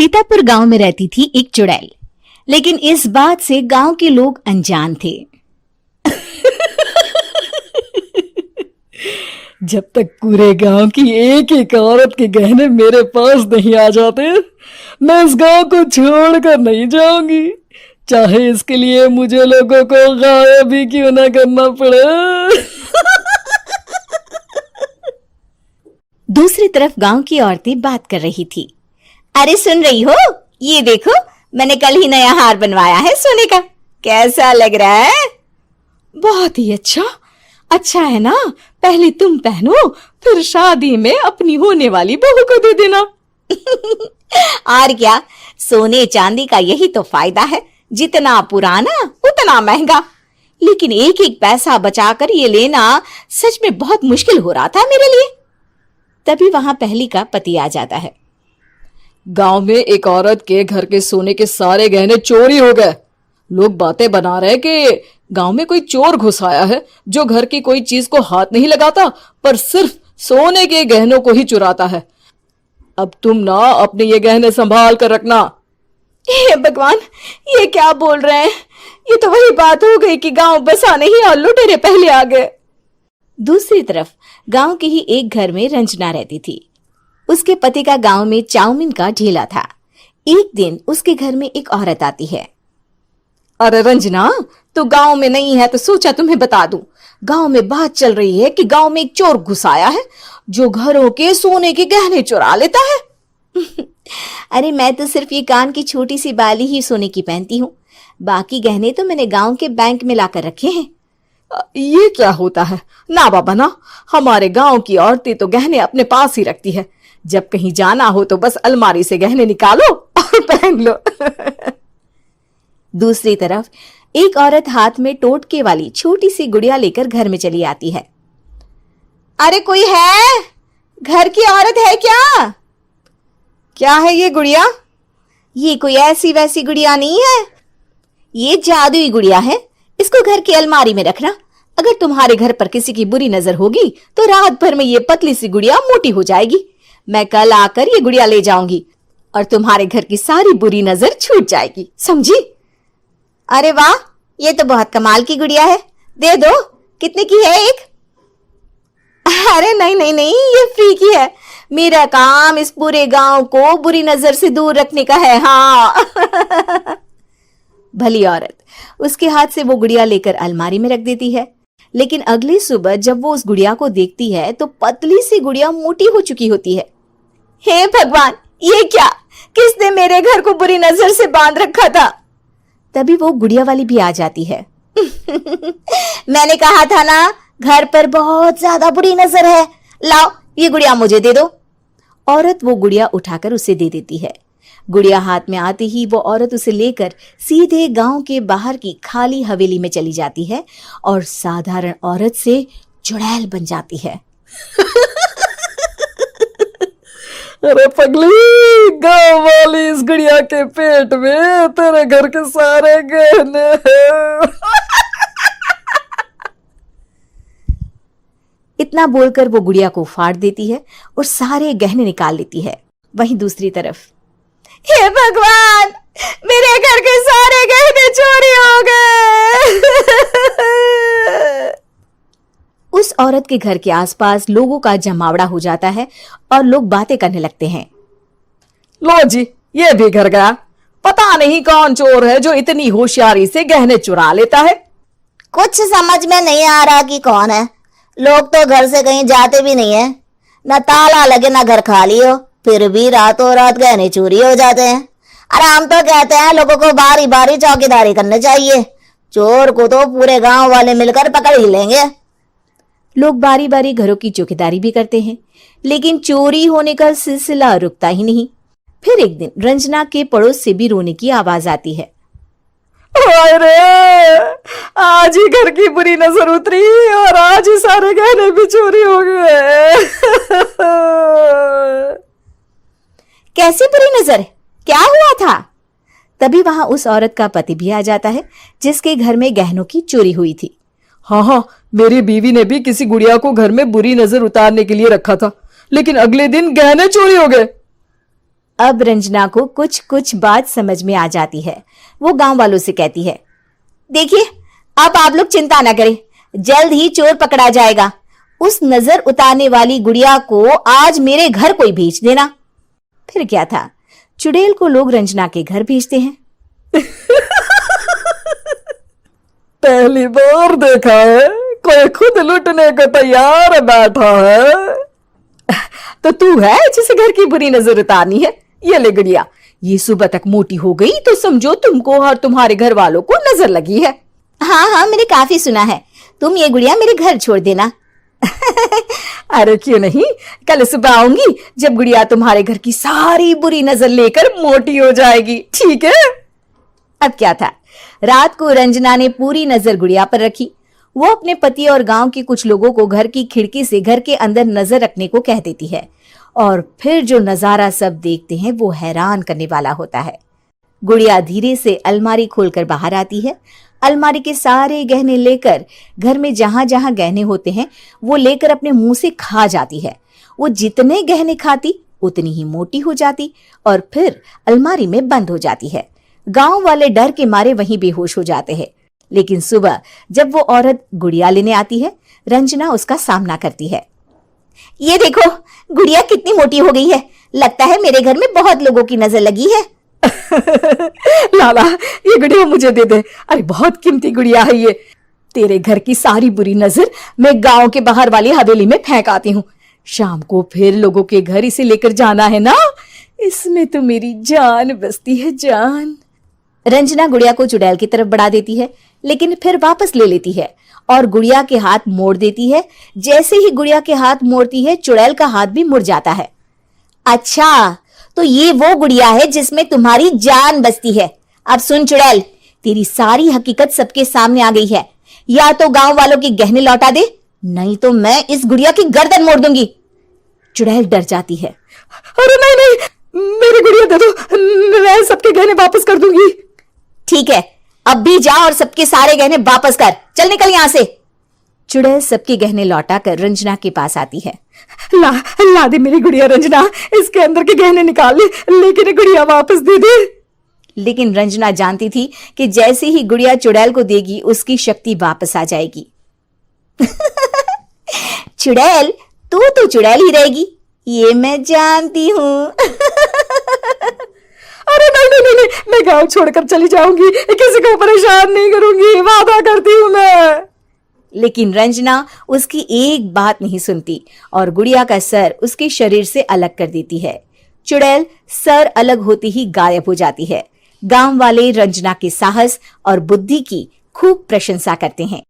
सीतापुर गांव में रहती थी एक चुड़ैल, लेकिन इस बात से गांव के लोग अनजान थे। जब तक पूरे गांव की एक एक औरत के गहने मेरे पास नहीं आ जाते, मैं इस गांव को छोड़कर नहीं जाऊंगी, चाहे इसके लिए मुझे लोगों को गायब भी क्यों ना करना पड़े। दूसरी तरफ गांव की औरतें बात कर रही थी। अरे सुन रही हो, ये देखो, मैंने कल ही नया हार बनवाया है सोने का, कैसा लग रहा है? बहुत ही अच्छा है ना। पहले तुम पहनो, फिर शादी में अपनी होने वाली बहू को दे देना। और क्या, सोने चांदी का यही तो फायदा है, जितना पुराना उतना महंगा। लेकिन एक एक पैसा बचाकर ये लेना सच में बहुत मुश्किल हो रहा था मेरे लिए। तभी वहां पहली का पति आ जाता है। गांव में एक औरत के घर के सोने के सारे गहने चोरी हो गए। लोग बातें बना रहे कि गांव में कोई चोर घुस आया है जो घर की कोई चीज को हाथ नहीं लगाता, पर सिर्फ सोने के गहनों को ही चुराता है। अब तुम ना अपने ये गहने संभाल कर रखना। हे भगवान, ये क्या बोल रहे हैं? ये तो वही बात हो गई कि गांव बसा नहीं और लुटेरे पहले आ गए। दूसरी तरफ गांव के ही एक घर में रंजना रहती थी। उसके पति का गांव में चाउमीन का ठेला था। एक दिन उसके घर में एक औरत आती है। अरे रंजना, तू गांव में नहीं है तो सोचा तुम्हें बता दूं। गांव में बात चल रही है कि गांव में एक चोर घुस आया है जो घरों के सोने के गहने चुरा लेता है। अरे मैं तो सिर्फ ये कान की छोटी सी बाली ही सोने की पहनती हूँ, बाकी गहने तो मैंने गांव के बैंक में लाकर रखे हैं। ये क्या होता है? ना बाबा ना, हमारे गांव की औरतें तो गहने अपने पास ही रखती है। जब कहीं जाना हो तो बस अलमारी से गहने निकालो और पहन लो। दूसरी तरफ एक औरत हाथ में टोटके वाली छोटी सी गुड़िया लेकर घर में चली आती है। अरे कोई है? घर की औरत है क्या? क्या है ये गुड़िया? ये कोई ऐसी वैसी गुड़िया नहीं है, ये जादुई गुड़िया है। इसको घर की अलमारी में रखना। अगर तुम्हारे घर पर किसी की बुरी नजर होगी तो रात भर में ये पतली सी गुड़िया मोटी हो जाएगी। मैं कल आकर ये गुड़िया ले जाऊंगी और तुम्हारे घर की सारी बुरी नजर छूट जाएगी, समझी? अरे वाह, ये तो बहुत कमाल की गुड़िया है, दे दो। कितने की है एक? अरे नहीं नहीं नहीं, ये फ्री की है। मेरा काम इस पूरे गांव को बुरी नजर से दूर रखने का है। हाँ। भली औरत उसके हाथ से वो गुड़िया लेकर अलमारी में रख देती है। लेकिन अगली सुबह जब वो उस गुड़िया को देखती है तो पतली सी गुड़िया मोटी हो चुकी होती है। हे भगवान, ये क्या? किसने मेरे घर को बुरी नजर से बांध रखा था? तभी वो गुड़िया वाली भी आ जाती है। मैंने कहा था ना, घर पर बहुत ज्यादा बुरी नजर है, लाओ ये गुड़िया मुझे दे दो। औरत वो गुड़िया उठाकर उसे दे देती है। गुड़िया हाथ में आते ही वो औरत उसे लेकर सीधे गांव के बाहर की खाली हवेली में चली जाती है और साधारण औरत से चुड़ैल बन जाती है। अरे पगली, गांव वाली इस गुड़िया के पेट में तेरे घर के सारे गहने हैं। इतना बोलकर वो गुड़िया को फाड़ देती है और सारे गहने निकाल लेती है। वहीं दूसरी तरफ, हे भगवान, मेरे घर के सारे गहने चोरी हो गए। उस औरत के घर के आसपास लोगों का जमावड़ा हो जाता है और लोग बातें करने लगते हैं। लो जी, ये भी घर गया। पता नहीं कौन चोर है जो इतनी होशियारी से गहने चुरा लेता है। कुछ समझ में नहीं आ रहा कि कौन है। लोग तो घर से कहीं जाते भी नहीं है, न ताला लगे न घर खाली हो, फिर भी रातों रात गहने चोरी हो जाते हैं। अरे हम तो कहते हैं लोगों को बारी बारी चौकीदारी करनी चाहिए, चोर को तो पूरे गांव वाले मिलकर पकड़ ही लेंगे। लोग बारी बारी घरों की चौकीदारी भी करते हैं, लेकिन चोरी होने का सिलसिला रुकता ही नहीं। फिर एक दिन रंजना के पड़ोस से भी रोने की आवाज आती है। अरे आज ही घर की बुरी नजर उतरी और आज ही सारे गहने भी चोरी हो गए। कैसी बुरी नजर? क्या हुआ था? तभी वहां उस औरत का पति भी आ जाता है जिसके घर में गहनों की चोरी हुई थी। हाँ, मेरी बीवी ने भी किसी गुड़िया को घर में बुरी नजर उतारने के लिए रखा था, लेकिन अगले दिन गहने चोरी हो गए। अब रंजना को कुछ कुछ बात समझ में आ जाती है। वो गांव वालों से कहती है, देखिए अब आप लोग चिंता ना करें, जल्द ही चोर पकड़ा जाएगा। उस नजर उतारने वाली गुड़िया को आज मेरे घर कोई भेज देना। फिर क्या था, चुड़ैल को लोग रंजना के घर भेजते हैं। पहली बार देखा है कोई खुद लुटने को तैयार बैठा है। तो तू है जिसे घर की बुरी नजर उतारनी है? ये ले गुड़िया, ये सुबह तक मोटी हो गई तो समझो तुमको और तुम्हारे घर वालों को नजर लगी है। हाँ हाँ, मैंने काफी सुना है। तुम ये गुड़िया मेरे घर छोड़ देना। अरे क्यों नहीं, कल सुबह आऊंगी जब गुड़िया तुम्हारे घर की सारी बुरी नजर लेकर मोटी हो जाएगी, ठीक है? अब क्या था, रात को रंजना ने पूरी नजर गुड़िया पर रखी। वो अपने पति और गांव के कुछ लोगों को घर की खिड़की से घर के अंदर नजर रखने को कह देती है, और फिर जो नजारा सब देखते हैं वो हैरान करने वाला होता है। गुड़िया धीरे से अलमारी खोलकर बाहर आती है। अलमारी के सारे गहने लेकर घर में जहां जहां गहने होते हैं वो लेकर अपने मुंह से खा जाती है। वो जितने गहने खाती उतनी ही मोटी हो जाती और फिर अलमारी में बंद हो जाती है। गांव वाले डर के मारे वहीं बेहोश हो जाते हैं। लेकिन सुबह जब वो औरत गुड़िया लेने आती है, रंजना उसका सामना करती है। ये देखो गुड़िया कितनी मोटी हो गई है, लगता है मेरे घर में बहुत लोगों की नजर लगी है। लाला ये गुड़िया मुझे दे दे, अरे बहुत कीमती गुड़िया है ये। तेरे घर की सारी बुरी नजर मैं गांव के बाहर वाली हवेली में फेंक आती हूँ। शाम को फिर लोगों के घर इसे लेकर जाना है ना, इसमें तो मेरी जान बसती है, जान। रंजना गुड़िया को चुड़ैल की तरफ बढ़ा देती है, लेकिन फिर वापस ले लेती है और गुड़िया के हाथ मोड़ देती है। जैसे ही गुड़िया के हाथ मोड़ती है, चुड़ैल का हाथ भी मुड़ जाता है। अच्छा, तो ये वो गुड़िया है जिसमें तुम्हारी जान बसती है। अब सुन चुड़ैल, तेरी सारी हकीकत सबके सामने आ गई है। या तो गांव वालों के गहने लौटा दे, नहीं तो मैं इस गुड़िया की गर्दन मोड़ दूंगी। चुड़ैल डर जाती है। अरे नहीं नहीं, मेरी गुड़िया दे दो, मैं सबके गहने वापस कर दूंगी। ठीक है, अब भी जा और सबके सारे गहने वापस कर। चल निकल यहां से। चुड़ैल सबके गहने लौटाकर रंजना के पास आती है। ला दे मेरी गुड़िया रंजना, इसके अंदर के गहने निकाल ले, लेकिन ये गुड़िया वापस दे दे। लेकिन रंजना जानती थी कि जैसे ही गुड़िया चुड़ैल को देगी उसकी शक्ति वापस आ जाएगी। चुड़ैल, तू तो चुड़ैल ही रहेगी, ये मैं जानती हूँ। अरे नहीं नहीं नहीं, मैं गांव छोड़कर चली जाऊंगी, किसी को परेशान नहीं करूंगी, वादा करती हूँ मैं। लेकिन रंजना उसकी एक बात नहीं सुनती और गुड़िया का सर उसके शरीर से अलग कर देती है। चुड़ैल सर अलग होते ही गायब हो जाती है। गांव वाले रंजना के साहस और बुद्धि की खूब प्रशंसा करते हैं।